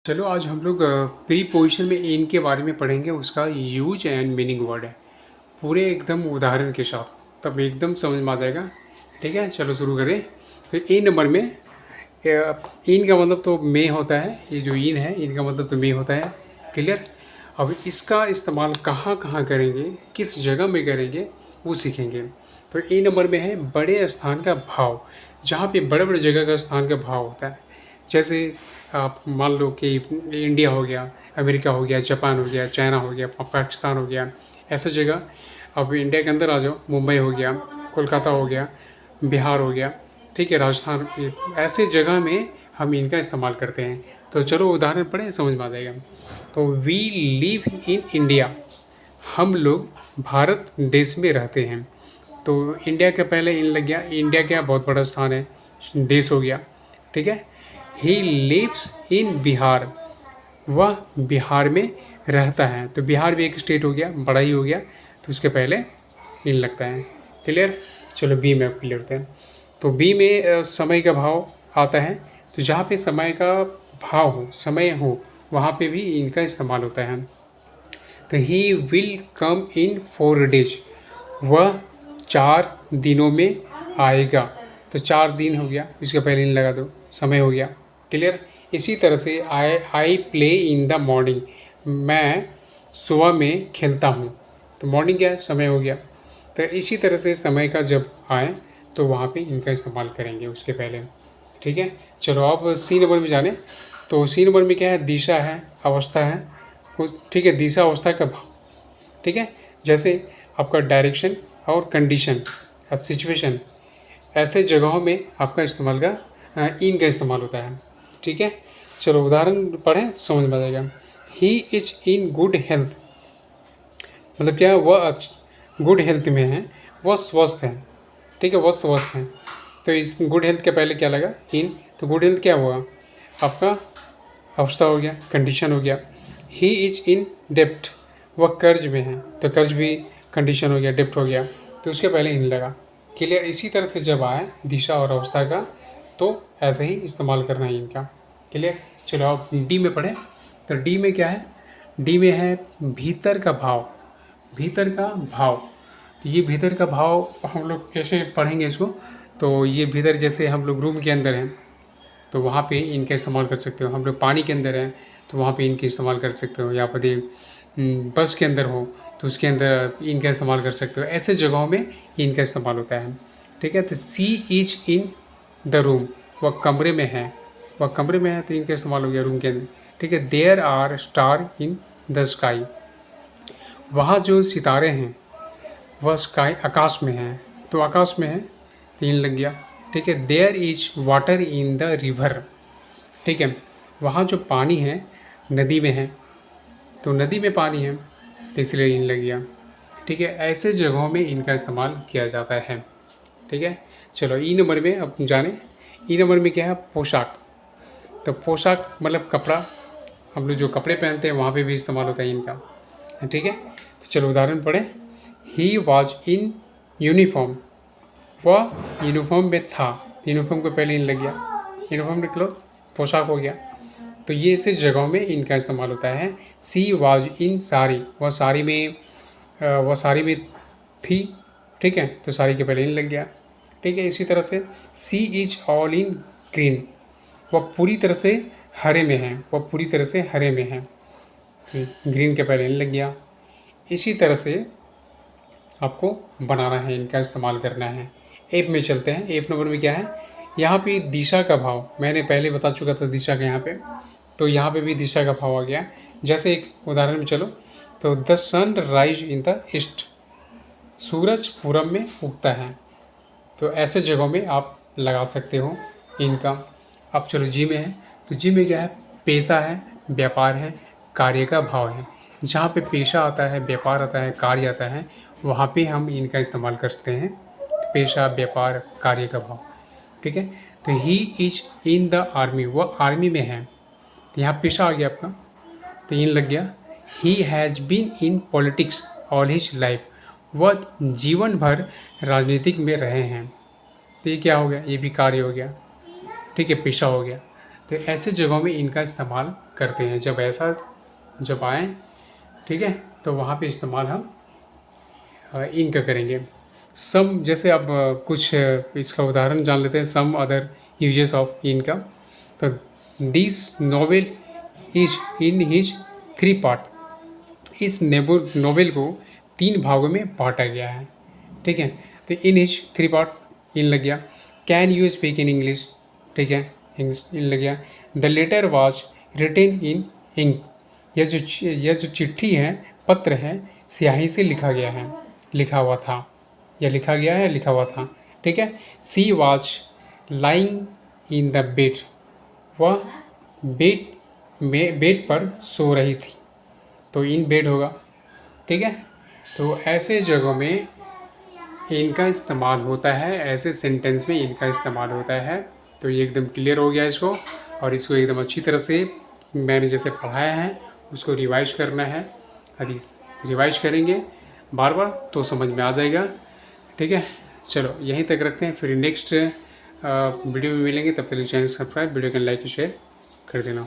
चलो आज हम लोग प्रीपोजिशन में इन के बारे में पढ़ेंगे। उसका यूज एंड मीनिंग वर्ड है पूरे एकदम उदाहरण के साथ, तब एकदम समझ में आ जाएगा। ठीक है, चलो शुरू करें। तो इन नंबर में इन का मतलब तो मे होता है। ये जो इन है इनका मतलब तो मे होता है। क्लियर। अब इसका इस्तेमाल कहाँ कहाँ करेंगे, किस जगह में करेंगे, वो सीखेंगे। तो इन नंबर में है बड़े स्थान का भाव, जहाँ पे बड़े बड़े जगह का स्थान का भाव होता है। जैसे आप मान लो कि इंडिया हो गया, अमेरिका हो गया, जापान हो गया, चाइना हो गया, पाकिस्तान हो गया, ऐसा जगह। अब इंडिया के अंदर आ जाओ, मुंबई हो गया, कोलकाता हो गया, बिहार हो गया, ठीक है, राजस्थान, ऐसे जगह में हम इनका इस्तेमाल करते हैं। तो चलो उदाहरण पढ़े, समझ में आ जाएगा। तो वी लिव इन इंडिया, हम लोग भारत देश में रहते हैं। तो इंडिया के पहले इन लग गया। इंडिया क्या बहुत बड़ा स्थान है, देश हो गया। ठीक है। ही लिव्स इन बिहार, वह बिहार में रहता है। तो बिहार भी एक स्टेट हो गया, बड़ा ही हो गया, तो उसके पहले इन लगता है। क्लियर। चलो बी में अब क्लियर होते हैं। तो बी में समय का भाव आता है। तो जहाँ पे समय का भाव हो, समय हो, वहाँ पे भी इनका इस्तेमाल होता है। तो he will come in 4 days, वह 4 दिनों में आएगा। तो 4 दिन हो गया, इसके पहले इन लगा दो, समय हो गया। क्लियर। इसी तरह से I play in the morning, मैं सुबह में खेलता हूँ। तो मॉर्निंग क्या है, समय हो गया। तो इसी तरह से समय का जब आए तो वहाँ पे इनका इस्तेमाल करेंगे उसके पहले। ठीक है। चलो अब सी नंबर में जाने। तो सी नंबर में क्या है, दिशा है, अवस्था है कुछ। ठीक है, दिशा अवस्था का भाव। ठीक है। जैसे आपका डायरेक्शन और कंडीशन और सिचुएशन, ऐसे जगहों में आपका इस्तेमाल का इन का इस्तेमाल होता है। ठीक है। चलो उदाहरण पढ़ें, समझ में आ जाएगा। He is in good health, मतलब क्या है, वह गुड हेल्थ में है, वह स्वस्थ है। ठीक है, वह स्वस्थ है। तो इस गुड हेल्थ के पहले क्या लगा, इन। तो गुड हेल्थ क्या हुआ, आपका अवस्था हो गया, कंडीशन हो गया। ही इज इन डेप्ट, वह कर्ज में है, तो कर्ज भी कंडीशन हो गया, डेप्ट हो गया, तो उसके पहले इन लगा। क्लियर। इसी तरह से जब आए दिशा और अवस्था का, तो ऐसे ही इस्तेमाल करना है इनका। क्लियर। चलो आप डी में पढ़ें। तो डी में क्या है, डी में है भीतर का भाव, भीतर का भाव। तो ये भीतर का भाव हम लोग कैसे पढ़ेंगे इसको। तो ये भीतर, जैसे हम लोग रूम के अंदर हैं तो वहाँ पे इनका इस्तेमाल कर सकते हो। हम लोग पानी के अंदर हैं तो वहाँ पे इनका इस्तेमाल कर सकते हो। या फिर बस के अंदर हो तो उसके अंदर इनका इस्तेमाल कर सकते हो। ऐसे जगहों में इनका इस्तेमाल होता है। ठीक है। तो सी इज इन द रूम, वह कमरे में है, वह कमरे में है, तो इनका इस्तेमाल हो गया रूम के अंदर। ठीक है। There are star in the sky, वहाँ जो सितारे हैं वह स्काई आकाश में है, तो आकाश में है, तो इन लग गया। ठीक है। There is water in the river, ठीक है, वहाँ जो पानी है नदी में है, तो नदी में पानी है, तो इसलिए इन लग गया। ठीक है। ऐसे जगहों में इनका इस्तेमाल किया जाता है। ठीक है। चलो ई नंबर में अब जाने। ई नंबर में क्या है, पोशाक। तो पोशाक मतलब कपड़ा, हम लोग जो कपड़े पहनते हैं वहाँ पे भी इस्तेमाल होता है इनका। ठीक है। तो चलो उदाहरण पढ़ें। ही वॉज इन यूनिफॉर्म, वह यूनिफॉर्म में था, यूनिफॉर्म को पहले इन लग गया, यूनिफॉर्म निकलो, पोशाक हो गया। तो ये ऐसे जगहों में इनका इस्तेमाल होता है। सी वाज इन साड़ी, वह साड़ी में थी। ठीक है, तो साड़ी के पहले इन लग गया। ठीक है। इसी तरह से सी इज ऑल इन ग्रीन, वह पूरी तरह से हरे में है, वह पूरी तरह से हरे में है, तो ग्रीन के पहले इन लग गया। इसी तरह से आपको बनाना है, इनका इस्तेमाल करना है। एप में चलते हैं। एप नंबर में क्या है, यहाँ पे दिशा का भाव मैंने पहले बता चुका था, दिशा का यहाँ पे, तो यहाँ पे भी दिशा का भाव आ गया। जैसे एक उदाहरण में चलो, तो the sun rise in the east, सूरज पूरब में उगता है। तो ऐसे जगहों में आप लगा सकते हो इनका। अब चलो जी में है। तो जी में क्या है, पेशा है, व्यापार है, कार्य का भाव है। जहाँ पे पेशा आता है, व्यापार आता है, कार्य आता है, वहाँ पे हम इनका इस्तेमाल करते हैं। पेशा, व्यापार, कार्य का भाव। ठीक है। तो he is in the army, वह आर्मी में है, तो यहाँ पेशा आ गया आपका, तो इन लग गया। He has been in politics all his life, वह जीवन भर राजनीतिक में रहे हैं। तो ये क्या हो गया, ये भी कार्य हो गया। ठीक है, पेशा हो गया। तो ऐसे जगहों में इनका इस्तेमाल करते हैं। जब आए, ठीक है, तो वहाँ पे इस्तेमाल हम इनका करेंगे। सम, जैसे अब कुछ इसका उदाहरण जान लेते हैं, सम अदर यूजेस ऑफ इनका। तो this novel is in his 3 part. इस नोवेल को 3 भागों में बांटा गया है, ठीक है। तो इन हिज 3 पार्ट, इन लग गया। Can you speak in English, ठीक है, इन लग गया। The letter was written in ink. यह जो चिट्ठी है, पत्र है, स्याही से लिखा गया है, लिखा हुआ था, या लिखा गया है, लिखा हुआ था, ठीक है। She was lying in the bed. वह बेड पर सो रही थी, तो इन बेड होगा, ठीक है। तो ऐसे जगहों में इनका इस्तेमाल होता है, ऐसे सेंटेंस में इनका इस्तेमाल होता है। तो ये एकदम क्लियर हो गया इसको, और इसको एकदम अच्छी तरह से मैंने जैसे पढ़ाया है उसको रिवाइज करना है। यदि रिवाइज करेंगे बार बार तो समझ में आ जाएगा, ठीक है। चलो यहीं तक रखते हैं, फिर नेक्स्ट वीडियो में मिलेंगे। तब तक चैनल सब्सक्राइब, वीडियो को लाइक शेयर कर देना।